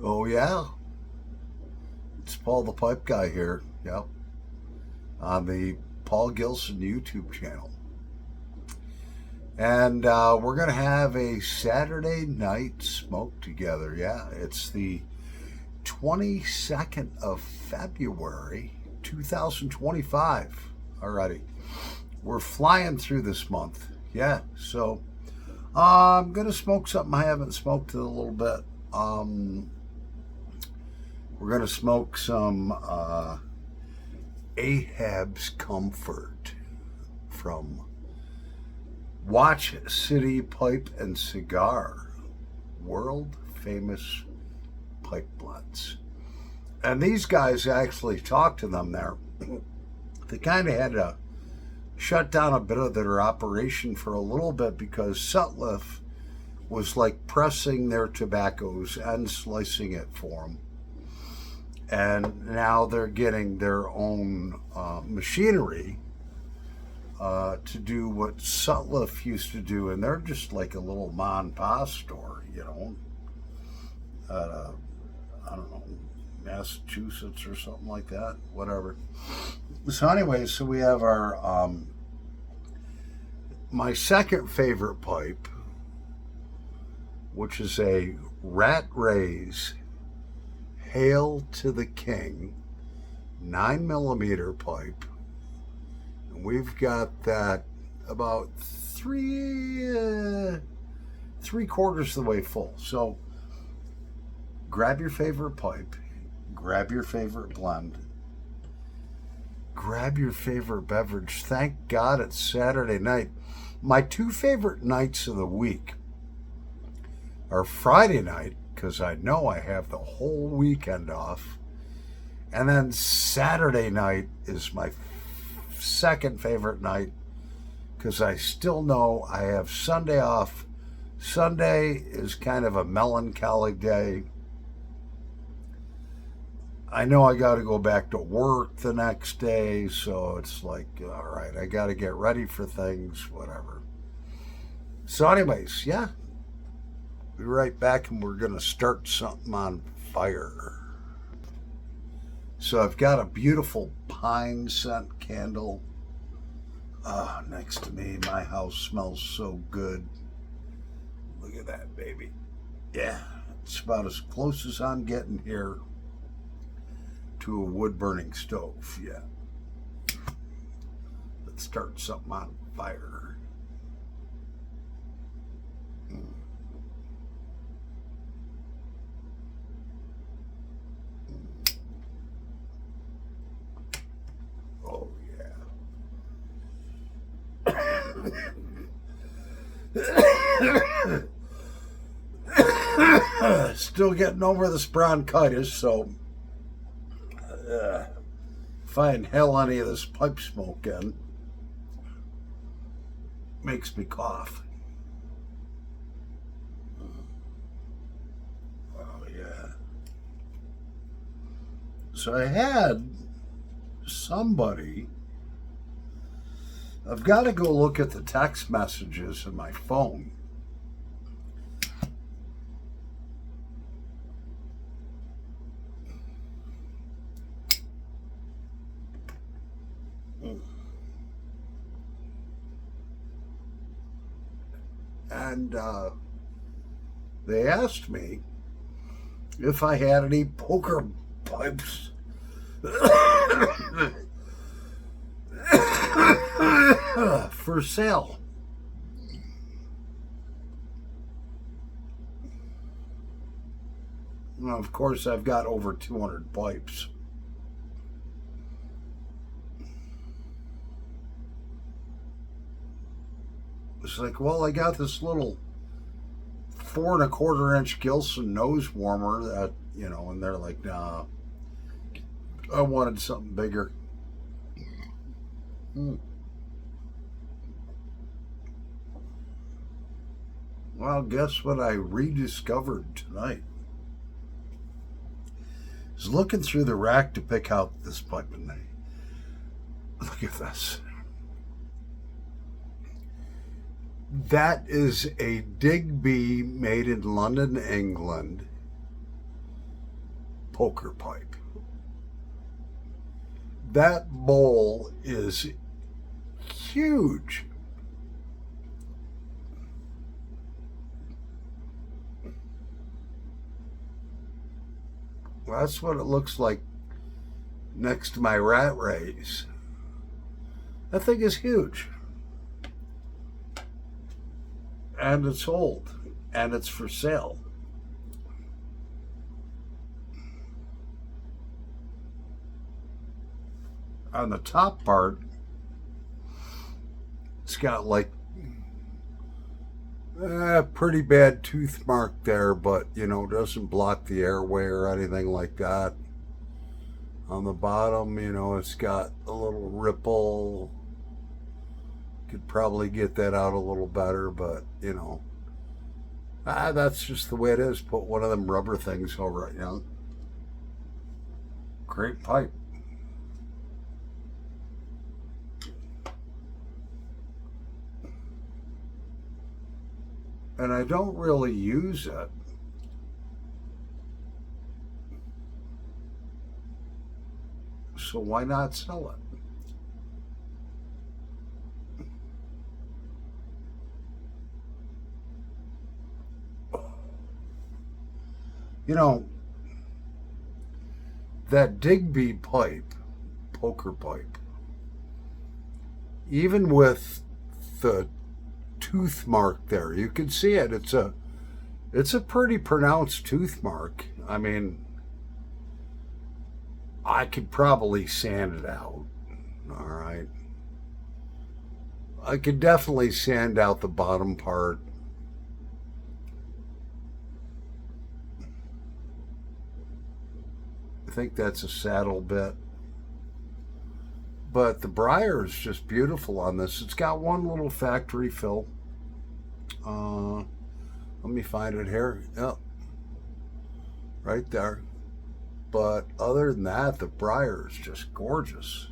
Oh, yeah. It's Paul the Pipe Guy here. Yep. On the Paul Gilson YouTube channel. And we're going to have a Saturday night smoke together. Yeah, it's the 22nd of February, 2025 already. We're flying through this month. Yeah, so I'm going to smoke something I haven't smoked in a little bit. We're going to smoke some Ahab's Comfort from Watch City Pipe and Cigar, world famous pipe blends. And these guys actually talked to them there. They kind of had to shut down a bit of their operation for a little bit because Sutliff was like pressing their tobaccos and slicing it for them. And now they're getting their own machinery to do what Sutliff used to do, and they're just like a little mom and pop store, I don't know, Massachusetts or something like that, whatever. So anyway, so we have our my second favorite pipe, which is a Rat Rays Hail to the King 9mm pipe. And we've got that about three quarters of the way full. So grab your favorite pipe, grab your favorite blend, grab your favorite beverage. Thank God it's Saturday night. My two favorite nights of the week are Friday night, because I know I have the whole weekend off. And then Saturday night is my second favorite night, because I still know I have Sunday off. Sunday is kind of a melancholy day. I know I got to go back to work the next day, so it's like, all right, I got to get ready for things, whatever. So anyways, yeah, be right back, and we're going to start something on fire. So I've got a beautiful pine scent candle next to me. My house smells so good. Look at that, baby. Yeah, it's about as close as I'm getting here to a wood-burning stove. Yeah. Let's start something on fire. Oh, yeah. Still getting over this bronchitis, so if I inhale any of this pipe smoke in, makes me cough. Oh, yeah. So I had somebody, I've got to go look at the text messages in my phone. And they asked me if I had any poker pipes for sale. Well, of course, I've got over 200 pipes. It's like, well, I got this little 4.25-inch Gilson nose warmer that, and they're like, nah, I wanted something bigger. Well, guess what I rediscovered tonight? I was looking through the rack to pick out this pipe, and look at this. That is a Digby made in London, England. poker pipe. That bowl is huge. Well, that's what it looks like next to my rat race. That thing is huge. And it's old. And it's for sale. On the top part, it's got like a pretty bad tooth mark there, but you know, doesn't block the airway or anything like that. On the bottom, you know, it's got a little ripple. Could probably get that out a little better, but you know, that's just the way it is. Put one of them rubber things over it, you know. Great pipe. And I don't really use it. So why not sell it? You know, that Digby pipe, poker pipe, even with the tooth mark there, you can see it. It's a pretty pronounced tooth mark. I mean, I could probably sand it out. All right. I could definitely sand out the bottom part. I think that's a saddle bit. But the briar is just beautiful on this. It's got one little factory fill. Let me find it here. Yep. Right there. But other than that, the briar is just gorgeous.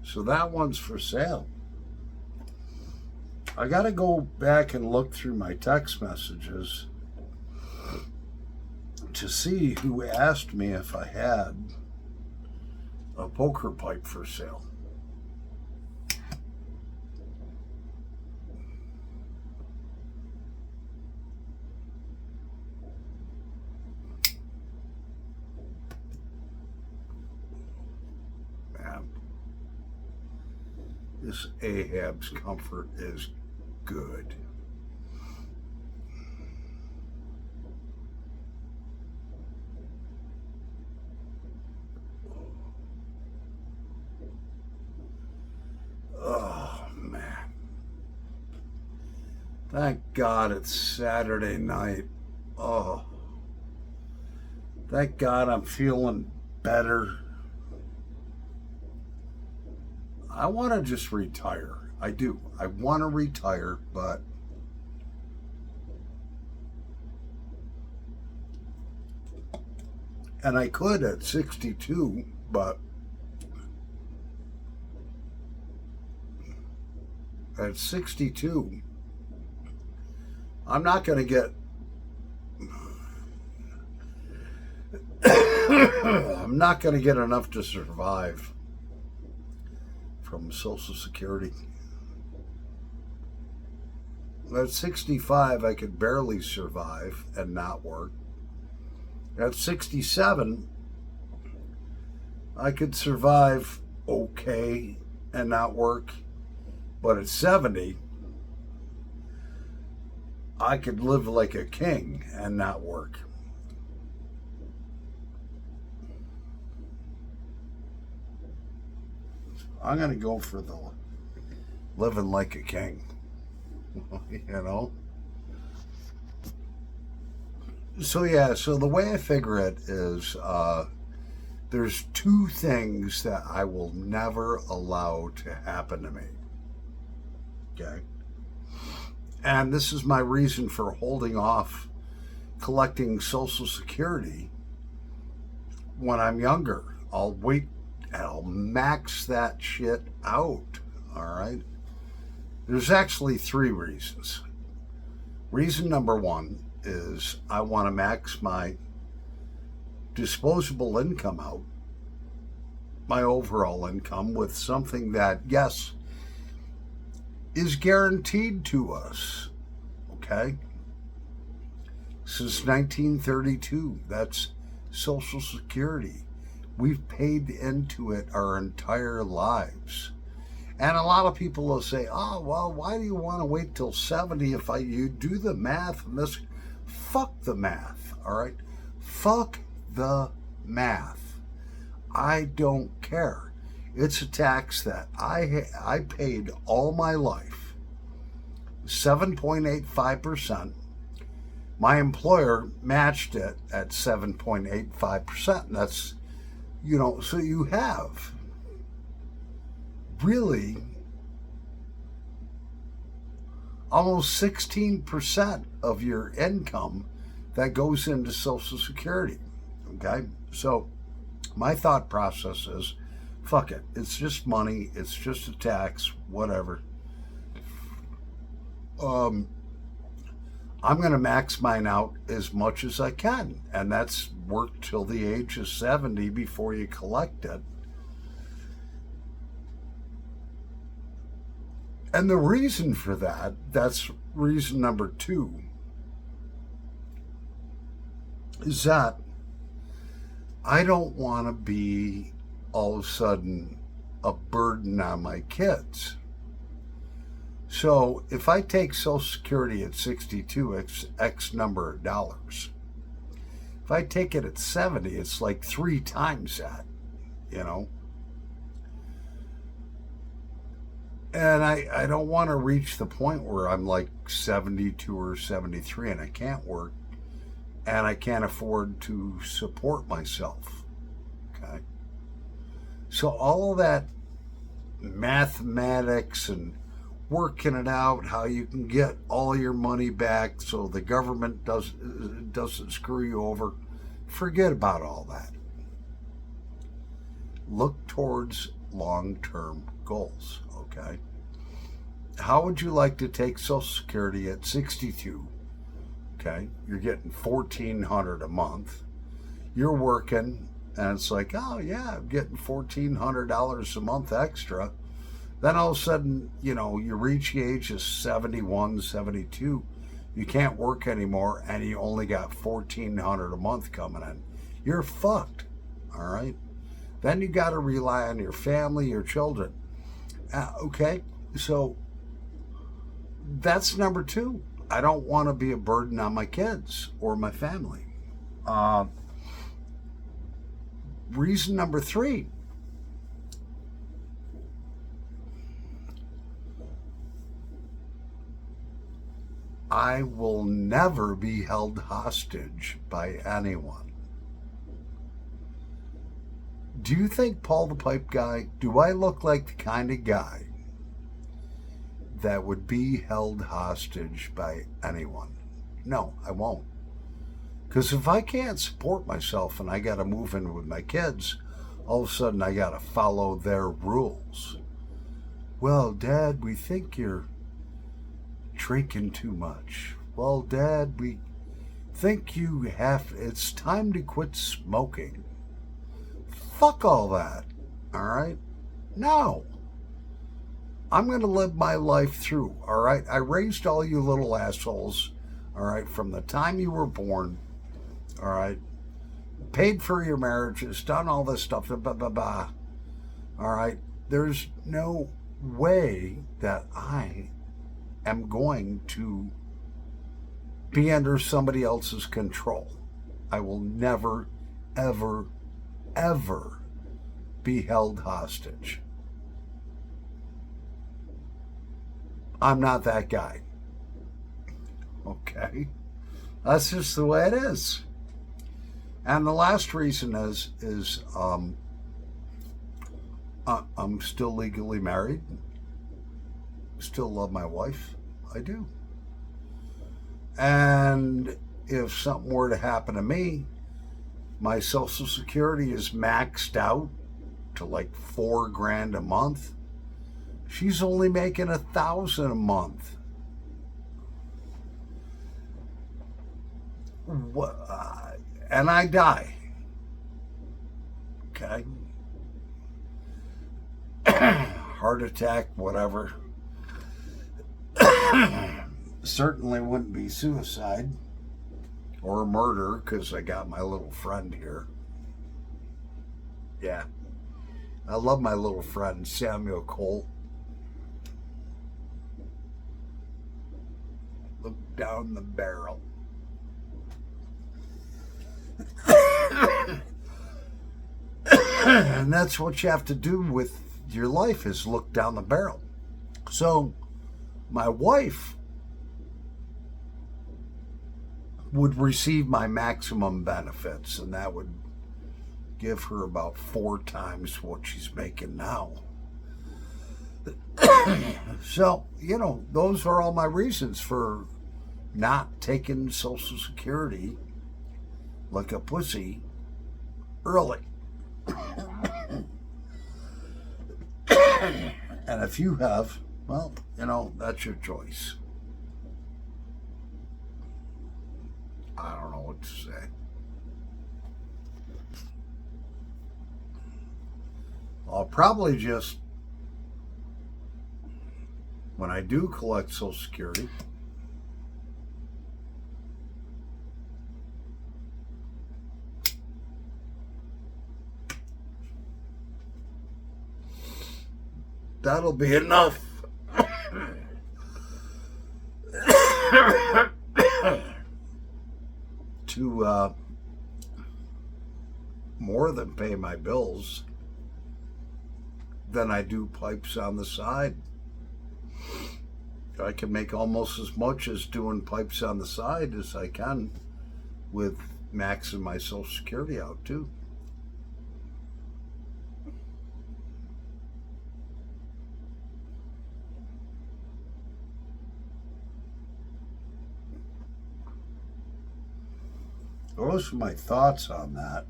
So that one's for sale. I got to go back and look through my text messages to see who asked me if I had a poker pipe for sale. Man, this Ahab's Comfort is good. Oh, man. Thank God it's Saturday night. Oh. Thank God I'm feeling better. I want to just retire. I do. I want to retire, but and I could at 62, but at 62, I'm not going to get I'm not going to get enough to survive from Social Security. At 65, I could barely survive and not work. At 67, I could survive okay and not work. But at 70, I could live like a king and not work. I'm going to go for the living like a king. You know? So yeah, so the way I figure it is there's two things that I will never allow to happen to me. Okay? And this is my reason for holding off collecting Social Security when I'm younger. I'll wait and I'll max that shit out. All right? There's actually three reasons. Reason number one is I want to max my disposable income out, my overall income, with something that, yes, is guaranteed to us. Okay? Since 1932, that's Social Security. We've paid into it our entire lives. And a lot of people will say, oh, well, why do you want to wait till 70 if you do the math and this? Fuck the math, all right? Fuck the math. I don't care. It's a tax that I paid all my life, 7.85%. My employer matched it at 7.85%. That's, so you have really almost 16% of your income that goes into Social Security. Okay? So my thought process is, fuck it. It's just money. It's just a tax, whatever. I'm going to max mine out as much as I can. And that's work till the age of 70 before you collect it. And the reason for that, that's reason number two, is that I don't want to be all of a sudden a burden on my kids. So if I take Social Security at 62, it's X number of dollars. If I take it at 70, it's like 3 times that, And I don't want to reach the point where I'm like 72 or 73 and I can't work and I can't afford to support myself. Okay. So all of that mathematics and working it out, how you can get all your money back so the government doesn't screw you over, forget about all that. Look towards long-term goals, okay? How would you like to take Social Security at 62? Okay, you're getting $1,400 a month. You're working, and it's like, oh yeah, I'm getting $1,400 a month extra. Then all of a sudden, you reach the age of 71, 72. You can't work anymore, and you only got $1,400 a month coming in. You're fucked, all right? Then you got to rely on your family, your children. Okay, so that's number two. I don't want to be a burden on my kids or my family. Reason number three. I will never be held hostage by anyone. Do you think Paul the Pipe Guy, do I look like the kind of guy that would be held hostage by anyone? No, I won't. Because if I can't support myself and I got to move in with my kids, all of a sudden I got to follow their rules. Well, Dad, we think you're drinking too much. Well, Dad, we think it's time to quit smoking. Fuck all that, all right? No. I'm going to live my life through, all right? I raised all you little assholes, all right, from the time you were born, all right? Paid for your marriages, done all this stuff, blah, blah, blah, all right? There's no way that I am going to be under somebody else's control. I will never, ever, ever be held hostage. I'm not that guy. Okay? That's just the way it is. And the last reason is I'm still legally married. Still love my wife. I do. And if something were to happen to me, my Social Security is maxed out to like $4,000 a month. She's only making $1,000 a month. And I die. Okay. Heart attack, whatever. Certainly wouldn't be suicide or murder because I got my little friend here. Yeah. I love my little friend, Samuel Colt. Look down the barrel. And that's what you have to do with your life, is look down the barrel. So my wife would receive my maximum benefits, and that would give her about 4 times what she's making now. So, those are all my reasons for not taking Social Security like a pussy early. And if you have, well, that's your choice. I don't know what to say. I'll probably just, when I do collect Social Security, that'll be enough to more than pay my bills. Then I do pipes on the side. I can make almost as much as doing pipes on the side as I can with maxing my Social Security out too. Those are my thoughts on that.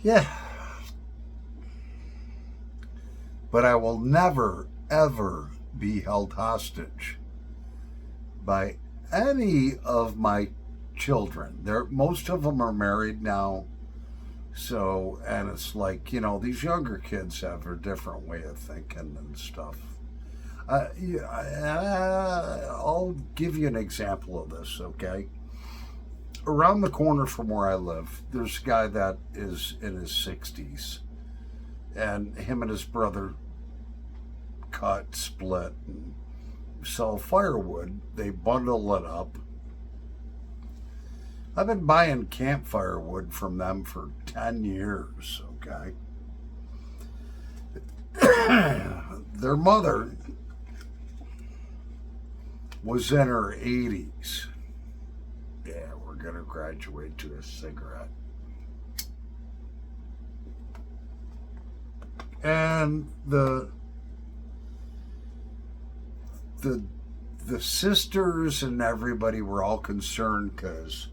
Yeah. But I will never, ever be held hostage by any of my children. Most of them are married now. So, and it's like, these younger kids have a different way of thinking and stuff. I'll give you an example of this, okay? Around the corner from where I live, there's a guy that is in his 60s, and him and his brother cut, split, and sell firewood. They bundle it up. I've been buying campfire wood from them for 10 years, okay? Their mother was in her 80s. Yeah, we're going to graduate to a cigarette. And the sisters and everybody were all concerned because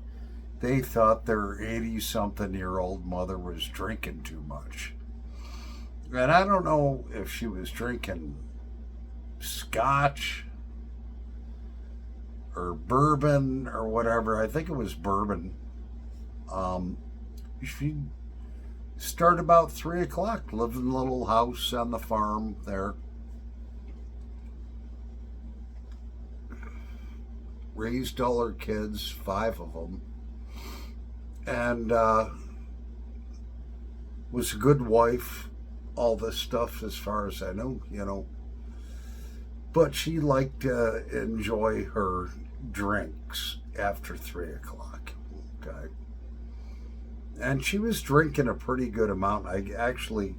they thought their 80-something-year-old mother was drinking too much. And I don't know if she was drinking scotch or bourbon or whatever. I think it was bourbon. She started about 3 o'clock, lived in a little house on the farm there. Raised all her kids, 5 of them. And was a good wife, all this stuff as far as I know, But she liked to enjoy her drinks after 3 o'clock, okay? And she was drinking a pretty good amount. I actually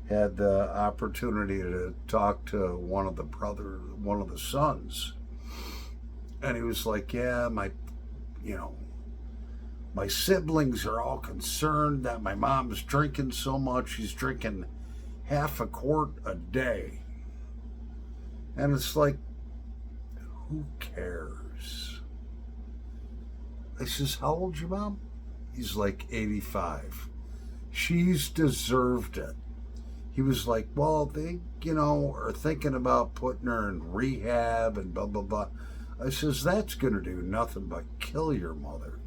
had the opportunity to talk to one of the sons. And he was like, yeah, my siblings are all concerned that my mom's drinking so much. She's drinking half a quart a day. And it's like, who cares? I says, how old's your mom? He's like 85. She's deserved it. He was like, well, they, are thinking about putting her in rehab and blah, blah, blah. I says, that's going to do nothing but kill your mother.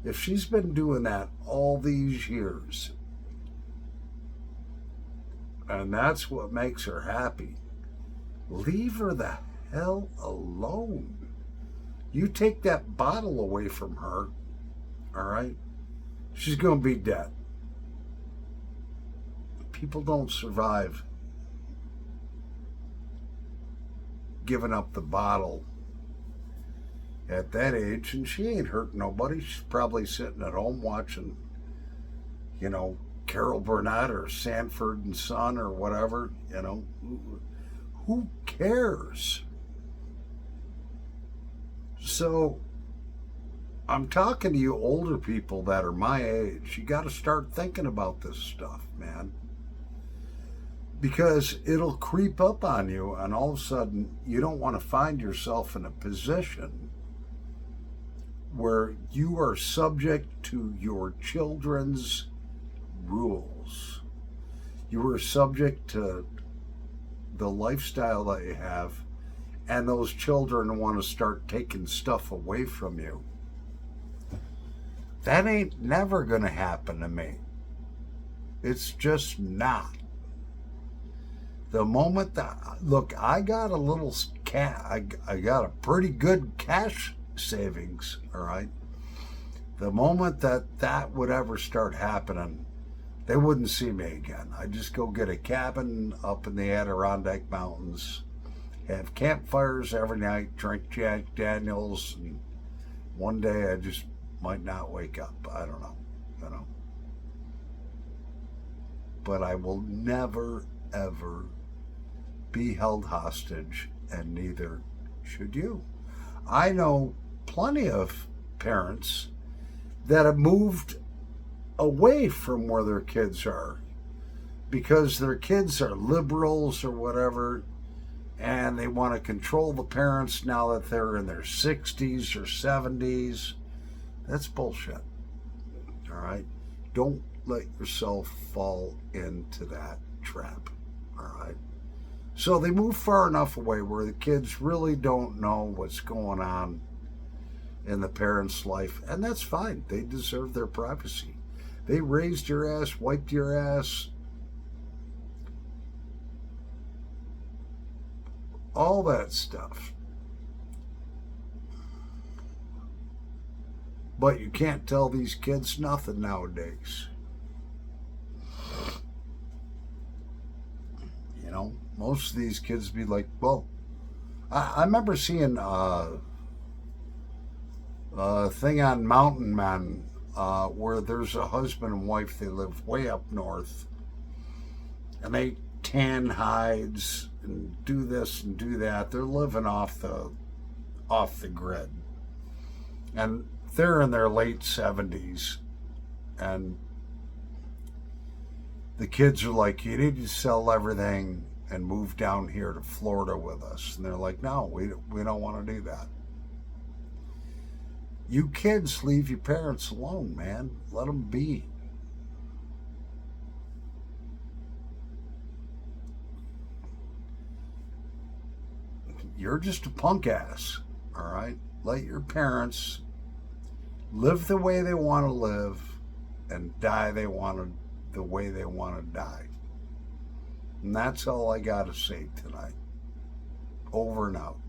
If she's been doing that all these years, and that's what makes her happy, leave her the hell alone. You take that bottle away from her, all right, she's going to be dead. People don't survive giving up the bottle at that age, and she ain't hurting nobody. She's probably sitting at home watching, Carol Burnett or Sanford and Son or whatever, Who cares? So I'm talking to you older people that are my age. You got to start thinking about this stuff, man. Because it'll creep up on you, and all of a sudden you don't want to find yourself in a position where you are subject to your children's rules. You are subject to the lifestyle that you have, and those children want to start taking stuff away from you. That ain't never going to happen to me. It's just not. The moment that, look, I got a little I got a pretty good cash savings, all right? The moment that would ever start happening, they wouldn't see me again. I'd just go get a cabin up in the Adirondack Mountains, have campfires every night, drink Jack Daniels, and one day I just might not wake up. I don't know, But I will never, ever be held hostage, and neither should you. I know plenty of parents that have moved away from where their kids are because their kids are liberals or whatever, and they want to control the parents now that they're in their 60s or 70s. That's bullshit. All right? Don't let yourself fall into that trap. All right? So they move far enough away where the kids really don't know what's going on in the parents' life, and that's fine. They deserve their privacy. They raised your ass, wiped your ass, all that stuff. But you can't tell these kids nothing nowadays. Most of these kids be like, well, I remember seeing a thing on Mountain Men where there's a husband and wife. They live way up north, and they tan hides and do this and do that. They're living off the grid, and they're in their late 70s, and the kids are like, you need to sell everything and move down here to Florida with us. And they're like, no, we don't want to do that. You kids, leave your parents alone, man. Let them be. You're just a punk ass, all right? Let your parents live the way they want to live and die the way they want to die. And that's all I got to say tonight. Over and out.